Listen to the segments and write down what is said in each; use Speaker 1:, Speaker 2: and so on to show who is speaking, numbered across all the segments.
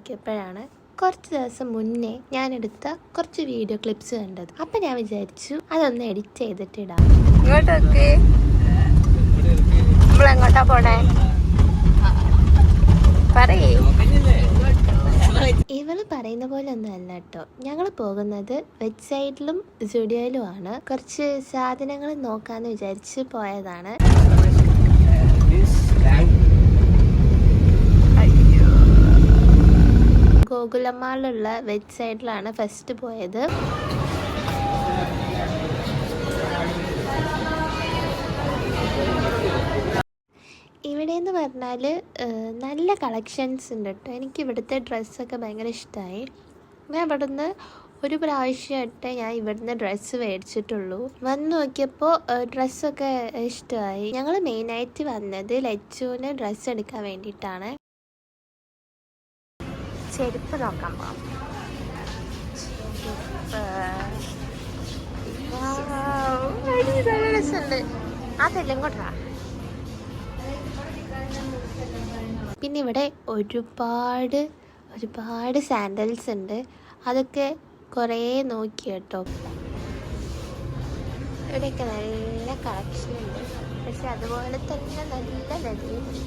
Speaker 1: നോക്കിയപ്പോഴാണ് കുറച്ച് ദിവസം മുന്നേ ഞാൻ എടുത്ത കുറച്ച് വീഡിയോ ക്ലിപ്സ് കണ്ടത്. അപ്പം ഞാൻ വിചാരിച്ചു അതൊന്ന് എഡിറ്റ് ചെയ്തിട്ടിടാം.
Speaker 2: ഇങ്ങോട്ടൊക്കെ നമ്മളെങ്ങോട്ടാ പോണേ? പറയേ.
Speaker 1: ഇവള് പറയുന്ന പോലെ ഒന്നും അല്ല കേട്ടോ. ഞങ്ങൾ പോകുന്നത് വെബ് സൈഡിലും സ്റ്റുഡിയോയിലുമാണ്. കുറച്ച് സാധനങ്ങൾ നോക്കാന്ന് വിചാരിച്ച് പോയതാണ്. ഗോകുലമ്മാളിലുള്ള വെബ് സൈഡിലാണ് ഫസ്റ്റ് പോയത്. ഇവിടെയെന്ന് പറഞ്ഞാൽ നല്ല കളക്ഷൻസ് ഉണ്ട് കേട്ടോ. എനിക്ക് ഇവിടുത്തെ ഡ്രസ്സൊക്കെ ഭയങ്കര ഇഷ്ടമായി. ഞാൻ ഇവിടുന്ന് ഒരു പ്രാവശ്യമായിട്ട് ഞാൻ ഇവിടുന്ന് ഡ്രസ്സ് മേടിച്ചിട്ടുള്ളൂ. വന്ന് നോക്കിയപ്പോൾ ഡ്രസ്സൊക്കെ ഇഷ്ടമായി. ഞങ്ങൾ മെയിനായിട്ട് വന്നത് ലച്ചുവിന് ഡ്രസ്സ് എടുക്കാൻ വേണ്ടിയിട്ടാണ്. ചെരുപ്പ് നോക്കാൻ പോകാം. നല്ല രസമുണ്ട്. അതെല്ലാം കൊണ്ടാ. പിന്നെ ഇവിടെ ഒരുപാട് സാൻഡൽസ് ഉണ്ട്. അതൊക്കെ കുറേ നോക്കി കേട്ടോ. ഇവിടെയൊക്കെ നല്ല കളക്ഷൻ ഉണ്ട്. പക്ഷെ അതുപോലെ തന്നെ നല്ല വിലയുണ്ട്.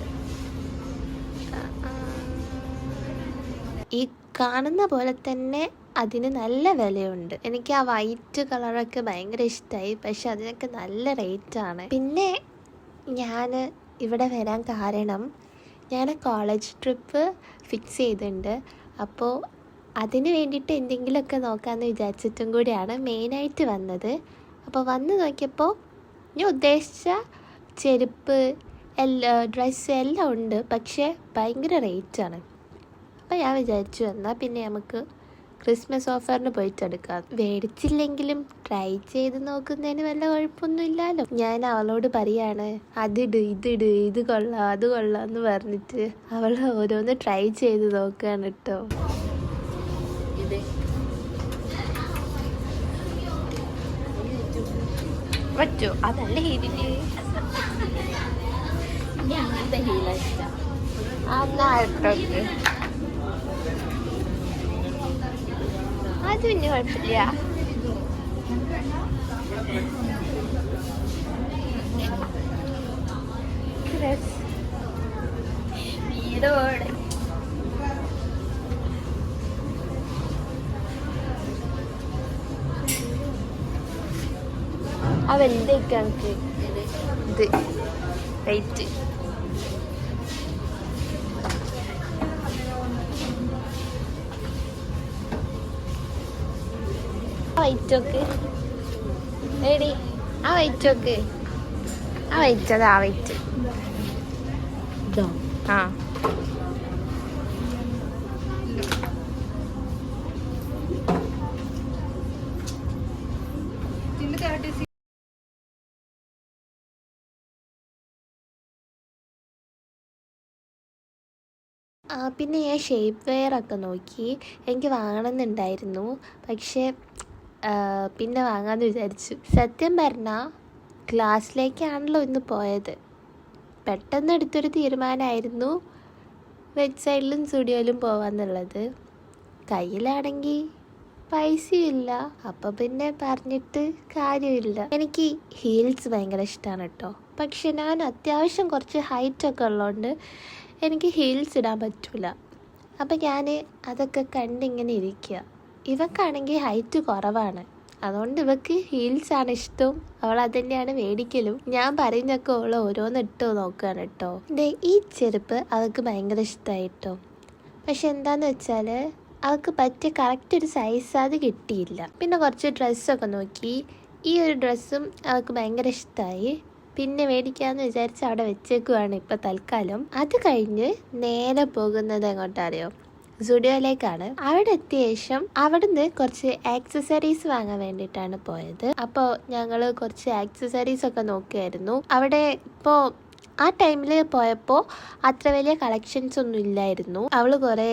Speaker 1: ഈ കാണുന്ന പോലെ തന്നെ അതിന് നല്ല വിലയുണ്ട്. എനിക്ക് ആ വൈറ്റ് കളറൊക്കെ ഭയങ്കര ഇഷ്ടമായി. പക്ഷെ അതിനൊക്കെ നല്ല റേറ്റാണ്. പിന്നെ ഞാൻ ഇവിടെ വരാൻ കാരണം ഞാൻ കോളേജ് ട്രിപ്പ് ഫിക്സ് ചെയ്തിട്ടുണ്ട്. അപ്പോൾ അതിന് വേണ്ടിയിട്ട് എന്തെങ്കിലുമൊക്കെ നോക്കാമെന്ന് വിചാരിച്ചിട്ടും കൂടിയാണ് മെയിനായിട്ട് വന്നത്. അപ്പോൾ വന്ന് നോക്കിയപ്പോൾ ഞാൻ ഉദ്ദേശിച്ച ചെരുപ്പ് ഡ്രസ്സ് എല്ലാം ഉണ്ട്. പക്ഷേ ഭയങ്കര റേറ്റാണ്. അപ്പോൾ ഞാൻ വിചാരിച്ചു എന്നാൽ പിന്നെ നമുക്ക് ക്രിസ്മസ് ഓഫറിന് പോയിട്ടെടുക്കാം. മേടിച്ചില്ലെങ്കിലും ട്രൈ ചെയ്ത് നോക്കുന്നതിന് വല്ല കുഴപ്പമൊന്നുമില്ലല്ലോ. ഞാൻ അവളോട് പറയാണ് അതിട് ഇതിട് ഇത് കൊള്ളാം അത് കൊള്ളാം എന്ന് പറഞ്ഞിട്ട് അവൾ ഓരോന്ന് ട്രൈ ചെയ്ത് നോക്കുകയാണ് കേട്ടോ. പറ്റോ? അതല്ല ഹീലിന് അങ്ങനത്തെ ഹീല ഇഷ്ടം. അത് പിന്നെ കുഴപ്പമില്ല. വീടോടെ ആ വലുതൊക്കെ നമുക്ക് ഇത് റേറ്റ് വൈറ്റോക്ക് എടി ആ വൈറ്റോക്ക് ആ വൈറ്റ് അത് ആ വൈറ്റ് ആ പിന്നെ ഞാൻ ഷേപ്പ് വെയറൊക്കെ നോക്കി. എനിക്ക് വാങ്ങണമെന്നുണ്ടായിരുന്നു. പക്ഷേ പിന്നെ വാങ്ങാമെന്ന് വിചാരിച്ചു. സത്യം പറഞ്ഞാൽ ക്ലാസ്സിലേക്കാണല്ലോ ഇന്ന് പോയത്. പെട്ടെന്ന് എടുത്തൊരു തീരുമാനമായിരുന്നു വെബ് സൈഡിലും സ്റ്റുഡിയോയിലും പോകാമെന്നുള്ളത്. കയ്യിലാണെങ്കിൽ പൈസയില്ല. അപ്പം പിന്നെ പറഞ്ഞിട്ട് കാര്യമില്ല. എനിക്ക് ഹീൽസ് ഭയങ്കര ഇഷ്ടമാണ് കേട്ടോ. പക്ഷെ ഞാൻ അത്യാവശ്യം കുറച്ച് ഹൈറ്റൊക്കെ ഉള്ളതുകൊണ്ട് എനിക്ക് ഹീൽസ് ഇടാൻ പറ്റില്ല. അപ്പം ഞാൻ അതൊക്കെ കണ്ടിങ്ങനെ ഇരിക്കുക. ഇവക്കാണെങ്കിൽ ഹൈറ്റ് കുറവാണ്. അതുകൊണ്ട് ഇവക്ക് ഹീൽസാണ് ഇഷ്ടം. അവൾ അത് തന്നെയാണ് മേടിക്കലും. ഞാൻ പറയുന്നൊക്കെ അവൾ ഓരോന്ന് ഇട്ടോ നോക്കുകയാണ് കേട്ടോ. ഈ ചെരുപ്പ് അവൾക്ക് ഭയങ്കര ഇഷ്ടമായി കേട്ടോ. പക്ഷെ എന്താണെന്ന് വെച്ചാൽ അവൾക്ക് പറ്റിയ കറക്റ്റ് ഒരു സൈസ് അത് കിട്ടിയില്ല. പിന്നെ കുറച്ച് ഡ്രസ്സൊക്കെ നോക്കി. ഈ ഒരു ഡ്രസ്സും അവൾക്ക് ഭയങ്കര ഇഷ്ടമായി. പിന്നെ മേടിക്കാമെന്ന് വിചാരിച്ച് അവിടെ വെച്ചേക്കുവാണ് ഇപ്പോൾ തൽക്കാലം. അത് കഴിഞ്ഞ് നേരെ പോകുന്നത് എങ്ങോട്ടറിയോ? സ്റ്റുഡിയോയിലേക്കാണ്. അവിടെ എത്തിയ ശേഷം അവിടുന്ന് കുറച്ച് ആക്സസറീസ് വാങ്ങാൻ വേണ്ടിയിട്ടാണ് പോയത്. അപ്പോൾ ഞങ്ങൾ കുറച്ച് ആക്സസറീസ് ഒക്കെ നോക്കിയായിരുന്നു. അവിടെ ഇപ്പോൾ ആ ടൈമിൽ പോയപ്പോൾ അത്ര വലിയ കളക്ഷൻസ് ഒന്നും ഇല്ലായിരുന്നു. അവൾ കുറേ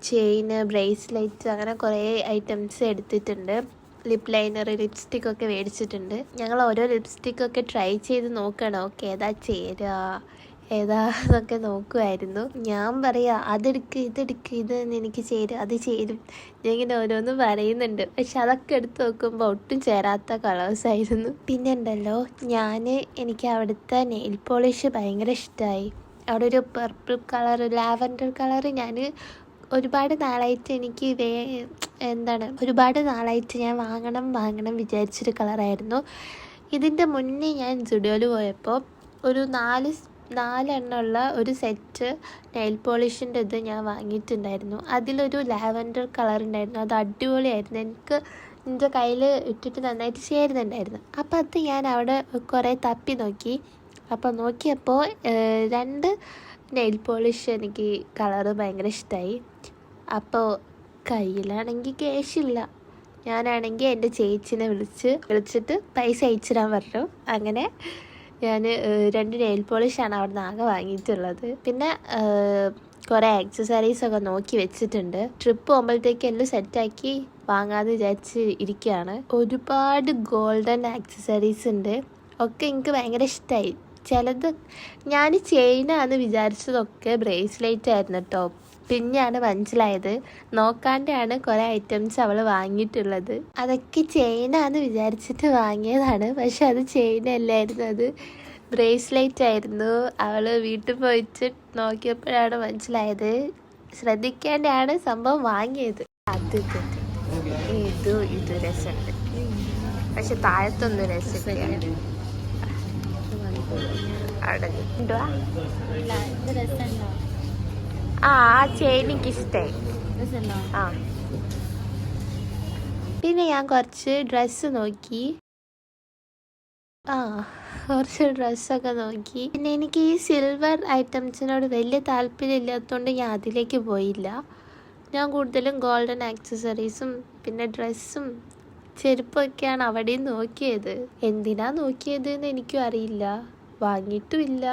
Speaker 1: ചെയിന് ബ്രേസ്ലെറ്റ് അങ്ങനെ കുറേ ഐറ്റംസ് എടുത്തിട്ടുണ്ട്. ലിപ് ലൈനർ ലിപ്സ്റ്റിക്കൊക്കെ മേടിച്ചിട്ടുണ്ട്. ഞങ്ങൾ ഓരോ ലിപ്സ്റ്റിക്കൊക്കെ ട്രൈ ചെയ്ത് നോക്കണം. ഓക്കെ ഏതാ ചേരുക ഏതാന്നൊക്കെ നോക്കുമായിരുന്നു. ഞാൻ പറയാ അതെടുക്ക് ഇതെടുക്ക് ഇത് എനിക്ക് ചേരും അത് ചേരും ഞാൻ ഇങ്ങനെ ഓരോന്നും പറയുന്നുണ്ട്. പക്ഷെ അതൊക്കെ എടുത്ത് നോക്കുമ്പോൾ ഒട്ടും ചേരാത്ത കളേഴ്സായിരുന്നു. പിന്നെ ഉണ്ടല്ലോ എനിക്ക് അവിടുത്തെ നെയിൽ പോളിഷ് ഭയങ്കര ഇഷ്ടമായി. അവിടെ ഒരു പർപ്പിൾ കളർ ലാവൻഡർ കളർ ഞാൻ ഒരുപാട് നാളായിട്ട് ഒരുപാട് നാളായിട്ട് ഞാൻ വാങ്ങണം വിചാരിച്ചൊരു കളറായിരുന്നു. ഇതിൻ്റെ മുന്നേ ഞാൻ സ്റ്റുഡിയോയിൽ പോയപ്പോൾ ഒരു നാലെണ്ണമുള്ള ഒരു സെറ്റ് നെയിൽ പോളിഷിൻ്റെ ഇത് ഞാൻ വാങ്ങിയിട്ടുണ്ടായിരുന്നു. അതിലൊരു ലാവൻഡർ കളർ ഉണ്ടായിരുന്നു. അത് അടിപൊളിയായിരുന്നു. എനിക്ക് എൻ്റെ കയ്യിൽ ഇട്ടിട്ട് നന്നായിട്ട് ചേരുന്നുണ്ടായിരുന്നു. അപ്പോൾ അത് ഞാൻ അവിടെ കുറേ തപ്പി നോക്കി. അപ്പോൾ നോക്കിയപ്പോൾ 2 നെയിൽ പോളിഷ് എനിക്ക് കളറ് ഭയങ്കര ഇഷ്ടമായി. അപ്പോൾ കയ്യിലാണെങ്കിൽ ക്യാഷില്ല. ഞാനാണെങ്കിൽ എൻ്റെ ചേച്ചിനെ വിളിച്ചിട്ട് പൈസ അയച്ചിടാൻ പറഞ്ഞു. അങ്ങനെ ഞാൻ 2 നെയിൽ പോളിഷാണ് അവിടെ നിന്ന് ആകെ വാങ്ങിയിട്ടുള്ളത്. പിന്നെ കുറേ ആക്സസറീസൊക്കെ നോക്കി വെച്ചിട്ടുണ്ട്. ട്രിപ്പ് പോകുമ്പോഴത്തേക്ക് എല്ലാം സെറ്റാക്കി വാങ്ങാമെന്ന് വിചാരിച്ച് ഇരിക്കുകയാണ്. ഒരുപാട് ഗോൾഡൻ ആക്സസറീസ് ഉണ്ട്. ഒക്കെ എനിക്ക് ഭയങ്കര ഇഷ്ടമായി. ചിലത് ഞാൻ ചെയിനാന്ന് വിചാരിച്ചതൊക്കെ ബ്രേസ്ലെറ്റ് ആയിരുന്നു കേട്ടോ. പിന്നെയാണ് മനസ്സിലായത് നോക്കാണ്ടാണ് കുറേ ഐറ്റംസ് അവൾ വാങ്ങിയിട്ടുള്ളത്. അതൊക്കെ ചെയിനാന്ന് വിചാരിച്ചിട്ട് വാങ്ങിയതാണ്. പക്ഷെ അത് ചെയിനല്ലായിരുന്നു, അത് ബ്രേസ്ലെറ്റ് ആയിരുന്നു. അവൾ വീട്ടിൽ പോയിട്ട് നോക്കിയപ്പോഴാണ് മനസ്സിലായത്. ശ്രദ്ധിക്കാണ്ടാണ് സംഭവം വാങ്ങിയത്. ഇത് രസമുണ്ട്, പക്ഷെ താഴത്തൊന്നും രസമില്ല. ആ ചെയിൻ എനിക്ക് ഇഷ്ടമായി. പിന്നെ ഞാൻ കുറച്ച് ഡ്രസ്സ് നോക്കി. കുറച്ച് ഡ്രസ്സൊക്കെ നോക്കി. പിന്നെ എനിക്ക് ഈ സിൽവർ ഐറ്റംസിനോട് വലിയ താല്പര്യം ഇല്ലാത്തതുകൊണ്ട് ഞാൻ അതിലേക്ക് പോയില്ല. ഞാൻ കൂടുതലും ഗോൾഡൻ ആക്സസറീസും പിന്നെ ഡ്രസ്സും ചെരുപ്പൊക്കെയാണ് അവിടെയും നോക്കിയത്. എന്തിനാ നോക്കിയതെന്ന് എനിക്കും അറിയില്ല, വാങ്ങിയിട്ടുമില്ല,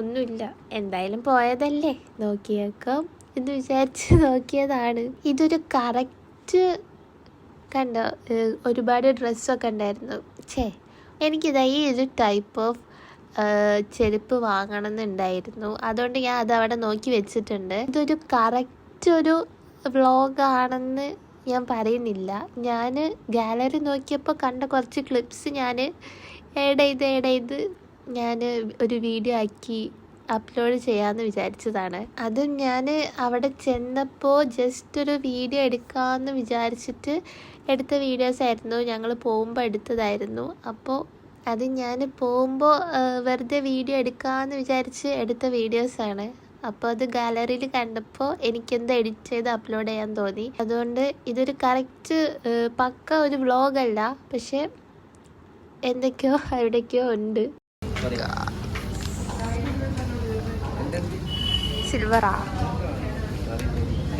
Speaker 1: ഒന്നുമില്ല. എന്തായാലും പോയതല്ലേ നോക്കിയേക്കാം എന്ന് വിചാരിച്ച് നോക്കിയതാണ്. ഇതൊരു കറക്റ്റ് കണ്ടോ, ഒരുപാട് ഡ്രസ്സൊക്കെ ഉണ്ടായിരുന്നു. എനിക്കിതായി ഒരു ടൈപ്പ് ഓഫ് ചെരുപ്പ് വാങ്ങണം എന്നുണ്ടായിരുന്നു. അതുകൊണ്ട് ഞാൻ അതവിടെ നോക്കി വെച്ചിട്ടുണ്ട്. ഇതൊരു കറക്റ്റ് ഒരു വ്ളോഗാണെന്ന് ഞാൻ പറയുന്നില്ല. ഞാൻ ഗാലറി നോക്കിയപ്പോൾ കണ്ട കുറച്ച് ക്ലിപ്സ് ഞാൻ ആഡ് ചെയ്ത് ഞാൻ ഒരു വീഡിയോ ആക്കി അപ്ലോഡ് ചെയ്യാമെന്ന് വിചാരിച്ചതാണ്. അതും ഞാൻ അവിടെ ചെന്നപ്പോൾ ജസ്റ്റ് ഒരു വീഡിയോ എടുക്കാമെന്ന് വിചാരിച്ചിട്ട് എടുത്ത വീഡിയോസായിരുന്നു. ഞങ്ങൾ പോകുമ്പോൾ എടുത്തതായിരുന്നു. അപ്പോൾ അത് ഞാൻ പോകുമ്പോൾ വെറുതെ വീഡിയോ എടുക്കാമെന്ന് വിചാരിച്ച് എടുത്ത വീഡിയോസാണ്. അപ്പോൾ അത് ഗാലറിയിൽ കണ്ടപ്പോൾ എനിക്കെന്താ എഡിറ്റ് ചെയ്ത് അപ്ലോഡ് ചെയ്യാൻ തോന്നി. അതുകൊണ്ട് ഇതൊരു കറക്റ്റ് പക്ക ഒരു വ്ളോഗല്ല, പക്ഷെ എന്തൊക്കെയോ എവിടേക്കോ ഉണ്ട്. സിൽവറാ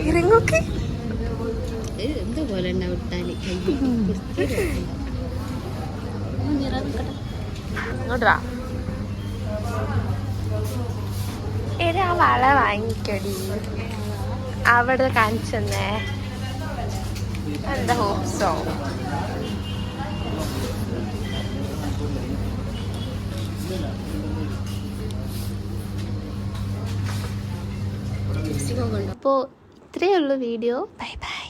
Speaker 1: ഇറങ്ങോക്ക് എന്താ പോലെ ഇങ്ങോട്ടാ ഏതാ വള വാങ്ങിക്കടി അവിടെ കാണിച്ചെന്നേ. എന്താ ഹോപ്സോ അപ്പോൾ ഇത്രയേ ഉള്ളൂ വീഡിയോ. Bye bye.